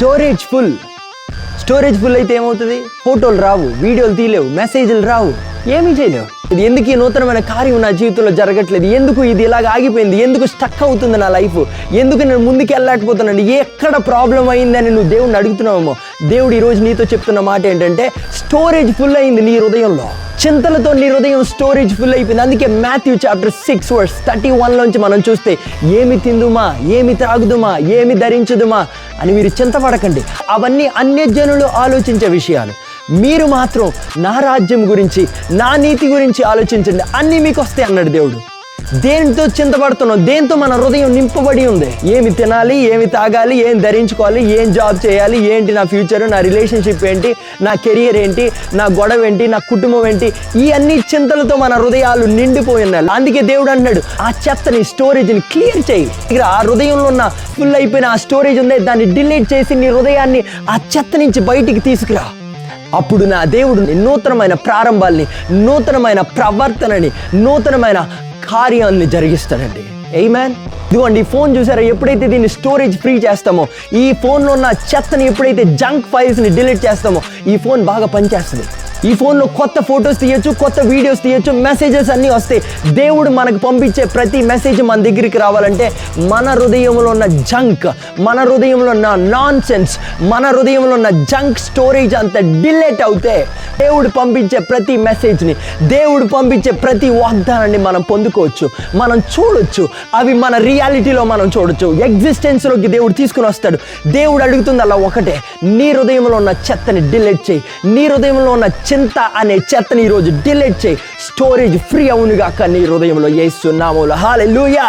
Storage full అయితే ఏమవుతుంది? ఫోటోలు రావు, వీడియోలు తీయలేవు, మెసేజ్లు రావు, ఏమీ చేయలేవు. ఇది ఎందుకు ఈ నూతనమైన కార్యం నా జీవితంలో జరగట్లేదు? ఎందుకు ఇది ఇలాగ ఆగిపోయింది? ఎందుకు స్టక్ అవుతుంది నా లైఫ్? ఎందుకు నేను ముందుకు వెళ్ళలేకపోతున్నాను? ఎక్కడ ప్రాబ్లం అయిందని నువ్వు దేవుడిని అడుగుతున్నావేమో. దేవుడు ఈరోజు నీతో చెప్తున్న మాట ఏంటంటే, స్టోరేజ్ ఫుల్ అయింది నీ హృదయంలో. చింతలతో నీ హృదయం స్టోరేజ్ ఫుల్ అయిపోయింది. అందుకే మాథ్యూ చాప్టర్ 6:31 మనం చూస్తే, ఏమి తిందుమా, ఏమి త్రాగుదుమా, ఏమి ధరించుదుమా అని మీరు చింతపడకండి. అవన్నీ అన్యజనులు ఆలోచించే విషయాలు. మీరు మాత్రం నా రాజ్యం గురించి, నా నీతి గురించి ఆలోచించండి, అన్నీ మీకు వస్తాయి అన్నాడు దేవుడు. దేనితో చింతపడుతున్నాం? దేంతో మన హృదయం నింపబడి ఉంది? ఏమి తినాలి, ఏమి తాగాలి, ఏం ధరించుకోవాలి, ఏం జాబ్ చేయాలి, ఏంటి నా ఫ్యూచర్, నా రిలేషన్షిప్ ఏంటి, నా కెరియర్ ఏంటి, నా గొడవ ఏంటి, నా కుటుంబం ఏంటి, ఈ అన్ని చింతలతో మన హృదయాలు నిండిపోయి ఉన్నాయి. అందుకే దేవుడు అన్నాడు, ఆ చెత్తని, స్టోరేజ్ని క్లియర్ చేయి. ఆ హృదయంలో ఉన్న ఫుల్ అయిపోయిన ఆ స్టోరేజ్ ఉంది, దాన్ని డిలీట్ చేసి నీ హృదయాన్ని ఆ చెత్త నుంచి బయటికి తీసుకురా. అప్పుడు నా దేవుడు నూతనమైన ప్రారంభాల్ని, నూతనమైన ప్రవర్తనని, నూతనమైన కార్యాన్ని జరిగిస్తాడండి. ఆమేన్. ఇదిగోండి, ఈ ఫోన్ చూసారా? ఎప్పుడైతే దీన్ని స్టోరేజ్ ఫ్రీ చేస్తామో, ఈ ఫోన్లో ఉన్న చెత్తని, ఎప్పుడైతే జంక్ ఫైల్స్ని డిలీట్ చేస్తామో, ఈ ఫోన్ బాగా పనిచేస్తుంది. ఈ ఫోన్లో కొత్త ఫొటోస్ తీయచ్చు, కొత్త వీడియోస్ తీయచ్చు, మెసేజెస్ అన్నీ వస్తాయి. దేవుడు మనకు పంపించే ప్రతి మెసేజ్ మన దగ్గరికి రావాలంటే మన హృదయంలో ఉన్న జంక్, మన హృదయంలో ఉన్న నాన్ సెన్స్, మన హృదయంలో ఉన్న జంక్ స్టోరేజ్ అంతా డిలీట్ అవుతే దేవుడు పంపించే ప్రతి మెసేజ్ని, దేవుడు పంపించే ప్రతి వాగ్దానాన్ని మనం పొందుకోవచ్చు, మనం చూడొచ్చు. అవి మన రియాలిటీలో మనం చూడొచ్చు. ఎగ్జిస్టెన్స్లోకి దేవుడు తీసుకుని వస్తాడు. దేవుడు అడుగుతుంది అలా ఒకటే, నీ హృదయంలో ఉన్న చెత్తని డిలీట్ చేయి. నీ హృదయంలో ఉన్న చింత అనే చెత్తని ఈరోజు డిలీట్ చేయి. స్టోరేజ్ ఫ్రీ అవునుగాక నీ హృదయంలో. యేసు నామములో. హల్లెలూయా.